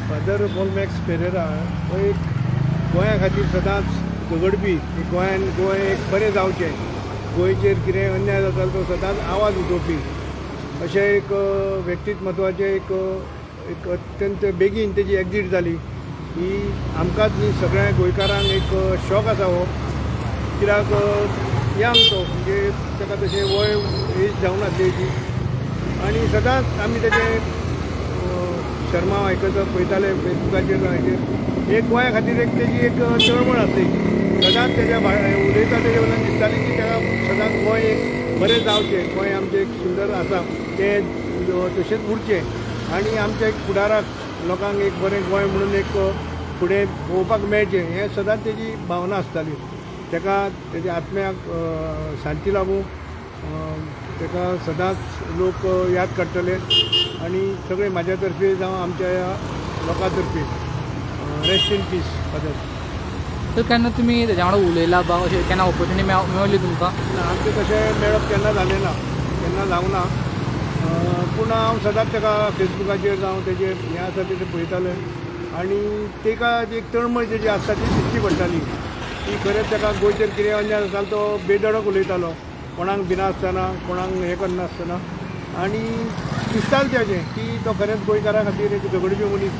Father Paul max Pereira हो एक गोंया खातीर सदांच झगडपी, गोंयान गोंय एक बरें जावचें, गोंयचेर कितें अन्याय जाता तो सदांच आवाज उठोवपी अशें एक व्यक्तिमत्वाचें एक अत्यंत बेगीन तेजी एग्जीट जाली ही आमकांच न्ही सगळ्या गोंयकारांक एक शॉक आसा हो. कित्याक यंग तो म्हणजे ताका तशें वय एज जावना तेजी आनी सदांच आमी तेजें शर्मा आयकता पळयताले फेसबुकाचेर हाचेर एक गोंया खातीर एक तेजी एक चळवळ आसली. सदांच तेज्या उलयता तेजे वयल्यान दिसतालें की ताका सदांच गोंय एक बरें जावचें, गोंय आमचें एक सुंदर आसा तें तशेंच उरचें आनी आमच्या एक फुडाराक लोकांक एक बरें गोंय म्हणून एक फुडें पळोवपाक मेळचें हें सदांच तेजी भावना आसताली. ताका तेज्या आत्म्याक शांती लाभूं, ताका सदांच लोक याद करतले आनी सगळे म्हाज्या तर्फे जावं आमच्या ह्या लोकां तर्फे रेस्ट इन पीस फादर. तर केन्ना तुमी तेज्या वांगडा उलयला बा अशें केन्ना ऑपॉर्च्युनिटी मेळ्ळी तुमकां? आमचें तशें मेळप केन्ना जालें ना, केन्ना जावं ना. पूण हांव सदांच ताका फेसबुकाचेर जावं तेजेर हें आसा तेजें पळयतालें आनी ताका एक तळमळ तेजी आसता ती दिश्टी पडटाली की खरेंच ताका गोंयचेर कितें अन्याय जातालो तो बेधडक उलयतालो, कोणाक भिनासतना, कोणाक हें करनासतना आनी दिसतालें तेजें की तो खरेंच गोंयकारां खातीर एक झगडपी मनीस.